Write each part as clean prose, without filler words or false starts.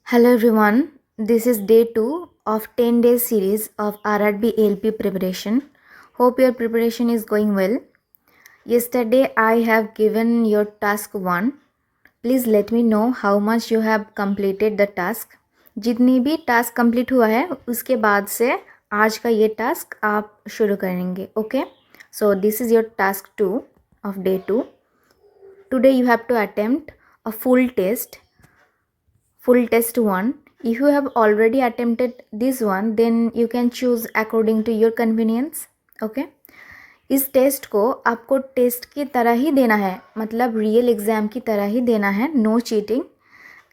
Hello everyone, this is day 2 of 10 days series of RRB ALP preparation. Hope your preparation is going well. Yesterday I have given your task 1. Please let me know how much you have completed the task. जितनी भी task complete हुआ है उसके बाद से आज का ये टास्क आप शुरू करेंगे. Okay, so this is your task 2 of day 2. Today you have to attempt a full test 1. If you have already attempted this one, then you can choose according to your convenience. Okay, इस test को आपको test की तरह ही देना है, मतलब real exam की तरह ही देना है, no cheating.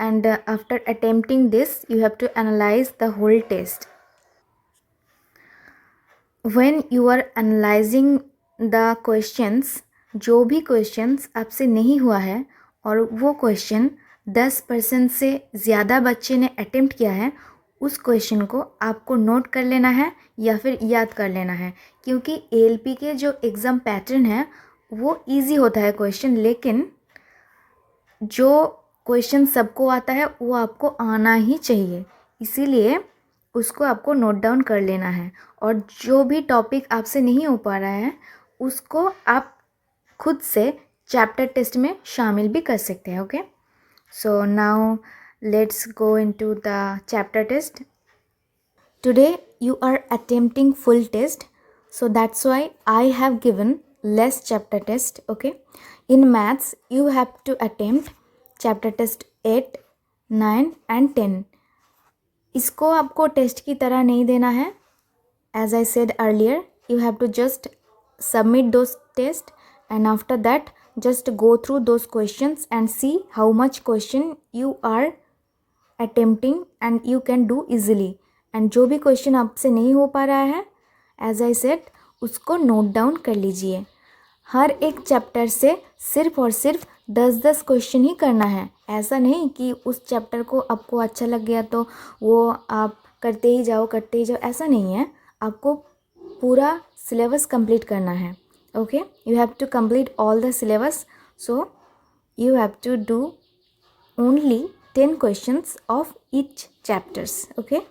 And after attempting this you have to analyse the whole test. When you are analysing the questions, जो भी क्वेश्चंस आपसे नहीं हुआ है और वो क्वेश्चन 10% से ज़्यादा बच्चे ने अटेम्प्ट किया है, उस क्वेश्चन को आपको नोट कर लेना है या फिर याद कर लेना है. क्योंकि एएलपी के जो एग्ज़ाम पैटर्न है वो इजी होता है क्वेश्चन, लेकिन जो क्वेश्चन सबको आता है वो आपको आना ही चाहिए, इसीलिए उसको आपको नोट डाउन कर लेना है. और जो भी टॉपिक आपसे नहीं हो पा रहा है उसको आप खुद से चैप्टर टेस्ट में शामिल भी कर सकते हैं. Okay, so now let's go into the chapter test. Today you are attempting full test, so that's why I have given less chapter test. Okay, in maths you have to attempt chapter test 8, 9 and 10. इसको आपको test की तरह नहीं देना है. As I said earlier, you have to just submit those tests and after that just go through those questions and see how much question you are attempting and you can do easily. and जो भी question आपसे नहीं हो पा रहा है, as I said, उसको note down कर लीजिए. हर एक चैप्टर से सिर्फ और सिर्फ 10-10 क्वेश्चन ही करना है. ऐसा नहीं कि उस चैप्टर को आपको अच्छा लग गया तो वो आप करते ही जाओ, ऐसा नहीं है. आपको पूरा सिलेबस कंप्लीट करना है. Okay, you have to complete all the syllabus, so you have to do only 10 questions of each chapters. Okay,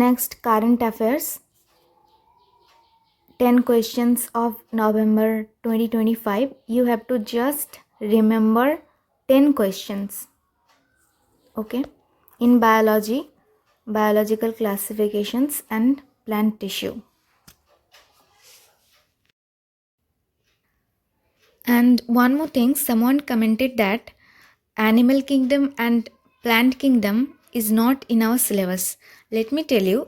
next, current affairs. 10 questions of November 2025. You have to just remember 10 questions. Okay, in biology, biological classifications and plant tissue. And one more thing, someone commented that animal kingdom and plant kingdom is not in our syllabus. Let me tell you,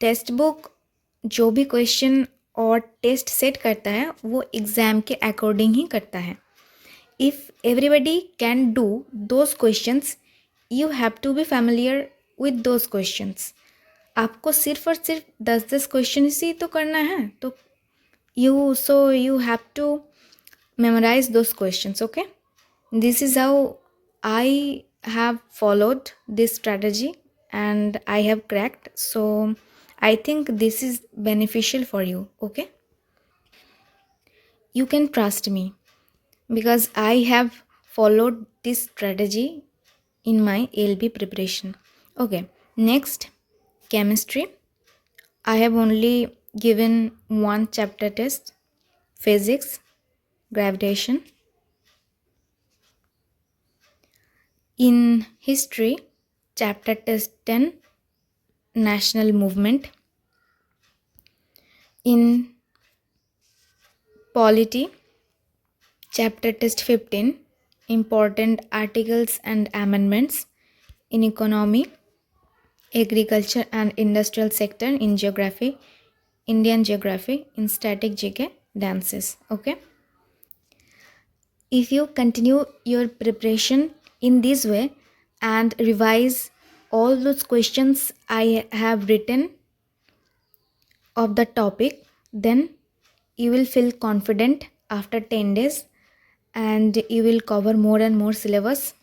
text book जो भी question और test set करता है वो exam के according ही करता है. If everybody can do those questions, you have to be familiar with those questions. आपको सिर्फ और सिर्फ 10-10 क्वेश्चन ही तो करना है, तो you have to memorize those questions. Okay, this is how I have followed this strategy and I have cracked, so I think this is beneficial for you. Okay, you can trust me because I have followed this strategy in my ALB preparation. Okay, next, chemistry. I have only given one chapter test, physics, gravitation. In history, chapter test 10, national movement. In polity, chapter test 15, important articles and amendments. In economy, agriculture and industrial sector. In geography, Indian geography. In static GK, dances. Okay, if you continue your preparation in this way and revise all those questions I have written of the topic, then you will feel confident after 10 days and you will cover more and more syllabus.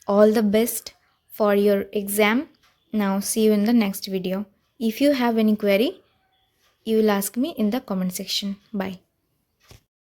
All the best for your exam. Now see you in the next video. If you have any query, you will ask me in the comment section. Bye.